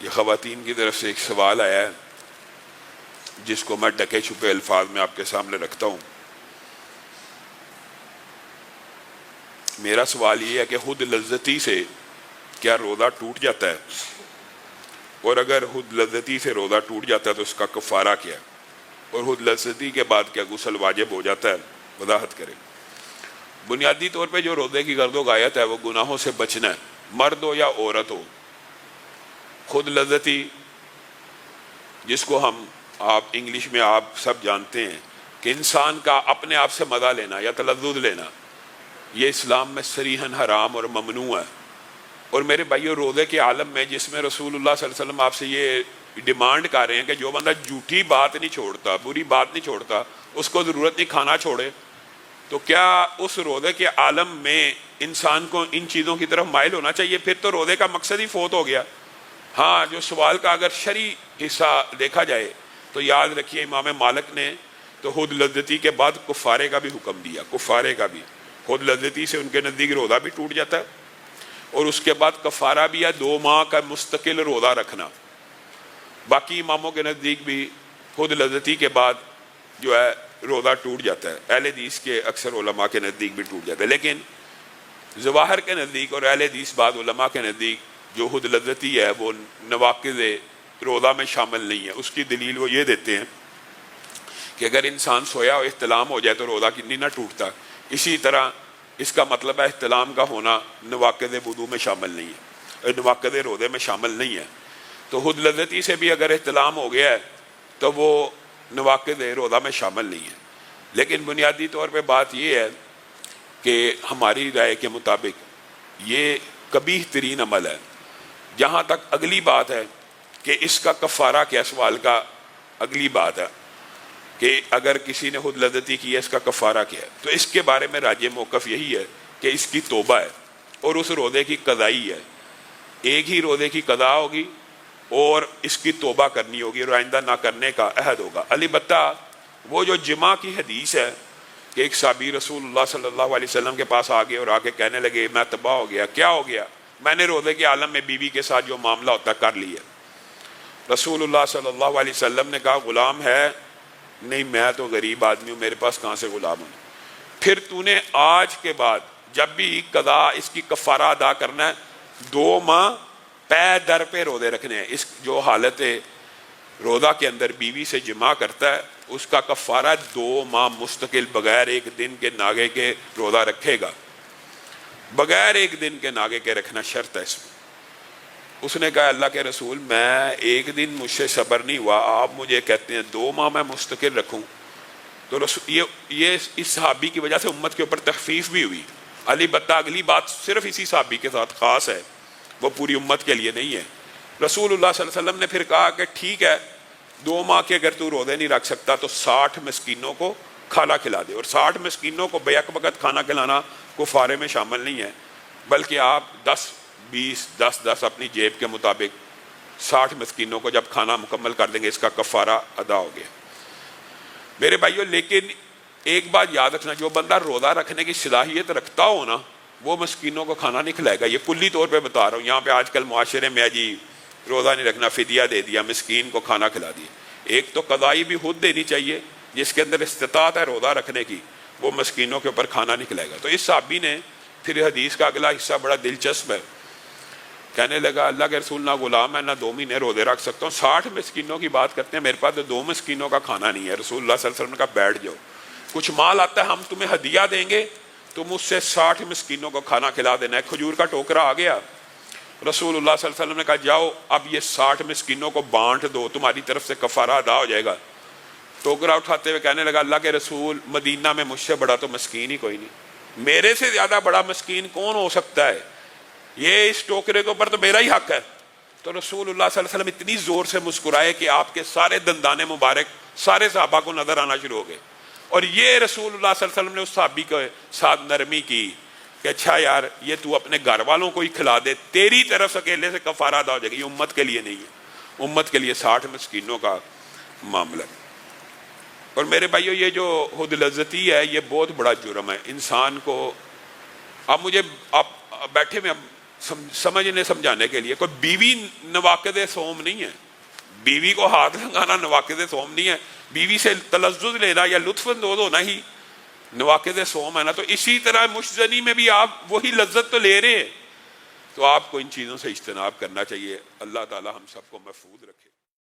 یہ خواتین کی طرف سے ایک سوال آیا ہے جس کو میں ڈکے چھپے الفاظ میں آپ کے سامنے رکھتا ہوں۔ میرا سوال یہ ہے کہ خود لذتی سے کیا روزہ ٹوٹ جاتا ہے، اور اگر خود لذتی سے روزہ ٹوٹ جاتا ہے تو اس کا کفارہ کیا ہے، اور خود لذتی کے بعد کیا غسل واجب ہو جاتا ہے؟ وضاحت کریں۔ بنیادی طور پہ جو روزے کی غرض و غایت ہے وہ گناہوں سے بچنا ہے، مرد ہو یا عورت ہو۔ خود لذتی جس کو آپ انگلش میں آپ سب جانتے ہیں کہ انسان کا اپنے آپ سے مزہ لینا یا تلذذ لینا، یہ اسلام میں صریحاً حرام اور ممنوع ہے۔ اور میرے بھائیو، روزے کے عالم میں جس میں رسول اللہ صلی اللہ علیہ وسلم آپ سے یہ ڈیمانڈ کر رہے ہیں کہ جو بندہ جھوٹی بات نہیں چھوڑتا، بری بات نہیں چھوڑتا، اس کو ضرورت نہیں کھانا چھوڑے، تو کیا اس روزے کے عالم میں انسان کو ان چیزوں کی طرف مائل ہونا چاہیے؟ پھر تو روزے کا مقصد ہی فوت ہو گیا۔ ہاں، جو سوال کا اگر شرعی حصہ دیکھا جائے تو یاد رکھیے امام مالک نے تو خود لذتی کے بعد کفارے کا بھی حکم دیا، کفارے کا بھی۔ خود لذتی سے ان کے نزدیک روزہ بھی ٹوٹ جاتا ہے، اور اس کے بعد کفارہ بھی ہے 2 ماہ کا مستقل روزہ رکھنا۔ باقی اماموں کے نزدیک بھی خود لذتی کے بعد جو ہے روزہ ٹوٹ جاتا ہے۔ اہل حدیث کے اکثر علماء کے نزدیک بھی ٹوٹ جاتا ہے، لیکن ظواہر کے نزدیک اور اہل حدیث بعض علماء کے نزدیک جو خود لذتی ہے وہ نواقض روزہ میں شامل نہیں ہے۔ اس کی دلیل وہ یہ دیتے ہیں کہ اگر انسان سویا اور احتلام ہو جائے تو روزہ نہیں نہ ٹوٹتا، اسی طرح اس کا مطلب ہے احتلام کا ہونا نواقض وضو میں شامل نہیں ہے، نواقض روزے میں شامل نہیں ہے۔ تو خود لذتی سے بھی اگر احتلام ہو گیا ہے تو وہ نواقض روزہ میں شامل نہیں ہے۔ لیکن بنیادی طور پہ بات یہ ہے کہ ہماری رائے کے مطابق یہ قبیح ترین عمل ہے۔ جہاں تک اگلی بات ہے کہ اس کا کفارہ کیا، سوال کا اگلی بات ہے کہ اگر کسی نے خود لذتی کی ہے اس کا کفارہ کیا ہے، تو اس کے بارے میں راجح موقف یہی ہے کہ اس کی توبہ ہے اور اس روزے کی قضائی ہے۔ ایک ہی روزے کی قضا ہوگی اور اس کی توبہ کرنی ہوگی اور آئندہ نہ کرنے کا عہد ہوگا۔ البتہ وہ جو جمعہ کی حدیث ہے کہ ایک صحابی رسول اللہ صلی اللہ علیہ وسلم کے پاس آگے اور آگے کہنے لگے میں تباہ ہو گیا، کیا ہو گیا؟ میں نے روزے کے عالم میں بیوی کے ساتھ جو معاملہ ہوتا کر لیا۔ رسول اللہ صلی اللہ علیہ وسلم نے کہا غلام ہے؟ نہیں، میں تو غریب آدمی ہوں، میرے پاس کہاں سے غلام ہوں۔ پھر تو نے آج کے بعد جب بھی قضا اس کی کفارہ ادا کرنا ہے 2 ماہ پے در پہ روزے رکھنے ہیں۔ اس جو حالت روزہ کے اندر بیوی سے جمع کرتا ہے اس کا کفارہ 2 ماہ مستقل بغیر ایک دن کے ناگے کے روزہ رکھے گا، بغیر ایک دن کے ناگے کے رکھنا شرط ہے اس میں۔ اس نے کہا اللہ کے رسول میں ایک دن مجھ سے صبر نہیں ہوا، آپ مجھے کہتے ہیں 2 ماہ میں مستقل رکھوں؟ تو یہ اس صحابی کی وجہ سے امت کے اوپر تخفیف بھی ہوئی۔ البتہ اگلی بات صرف اسی صحابی کے ساتھ خاص ہے، وہ پوری امت کے لیے نہیں ہے۔ رسول اللہ صلی اللہ علیہ وسلم نے پھر کہا کہ ٹھیک ہے 2 ماہ کے اگر تو روزے نہیں رکھ سکتا تو 60 مسکینوں کو کھانا کھلا دے، اور 60 مسکینوں کو بیک وقت کھانا کھلانا کفارے میں شامل نہیں ہے، بلکہ آپ 10 اپنی جیب کے مطابق 60 مسکینوں کو جب کھانا مکمل کر دیں گے اس کا کفارہ ادا ہو گیا۔ میرے بھائیو، لیکن ایک بات یاد رکھنا، جو بندہ روزہ رکھنے کی صلاحیت رکھتا ہو نا وہ مسکینوں کو کھانا نہیں کھلائے گا۔ یہ کلی طور پہ بتا رہا ہوں، یہاں پہ آج کل معاشرے میں جی روزہ نہیں رکھنا، فدیہ دے دیا، مسکین کو کھانا کھلا دیا۔ ایک تو قضائی بھی خود دینی چاہیے جس کے اندر استطاعت ہے روزہ رکھنے کی، وہ مسکینوں کے اوپر کھانا نہیں کھلائے گا۔ تو اس صحابی نے پھر حدیث کا اگلا حصہ بڑا دلچسپ ہے، کہنے لگا اللہ کے رسول نہ غلام ہے نہ 2 مہینے روزے رکھ سکتا ہوں، 60 مسکینوں کی بات کرتے ہیں، میرے پاس تو 2 مسکینوں کا کھانا نہیں ہے۔ رسول اللہ صلی اللہ علیہ وسلم نے کہا بیٹھ جاؤ، کچھ مال آتا ہے ہم تمہیں ہدیہ دیں گے، تم اس سے 60 مسکینوں کو کھانا کھلا دینا ہے۔ کھجور کا ٹوکرا آ گیا، رسول اللہ صلی اللہ علیہ وسلم نے کہا جاؤ اب یہ 60 مسکینوں کو بانٹ دو، تمہاری طرف سے کفارہ ادا ہو جائے گا۔ ٹوکرا اٹھاتے ہوئے کہنے لگا اللہ کے رسول مدینہ میں مجھ سے بڑا تو مسکین ہی کوئی نہیں، میرے سے زیادہ بڑا مسکین کون ہو سکتا ہے؟ یہ اس ٹوکرے کے اوپر تو میرا ہی حق ہے۔ تو رسول اللہ صلی اللہ علیہ وسلم اتنی زور سے مسکرائے کہ آپ کے سارے دندانے مبارک سارے صحابہ کو نظر آنا شروع ہو گئے، اور یہ رسول اللہ صلی اللہ علیہ وسلم نے اس صحابی کے ساتھ نرمی کی کہ اچھا یار یہ تو اپنے گھر والوں کو ہی کھلا دے، تیری طرف اکیلے سے کفارہ ادا ہو جائے گا۔ یہ امت کے لیے نہیں ہے، امت کے لیے 60 مسکینوں کا معاملہ ہے۔ اور میرے بھائیو، یہ جو خود لذتی ہے یہ بہت بڑا جرم ہے انسان کو۔ اب مجھے آپ بیٹھے میں اب سمجھنے سمجھانے کے لیے. کوئی بیوی نواقض صوم نہیں ہے, بیوی کو ہاتھ لگانا نواقض صوم نہیں ہے, بیوی سے تلذذ لینا یا لطف اندوز ہونا ہی نواقض صوم ہے نا. تو اسی طرح مشتری میں بھی آپ وہی لذت تو لے رہے ہیں, تو آپ کو ان چیزوں سے اجتناب کرنا چاہیے. اللہ تعالی ہم سب کو محفوظ رکھے.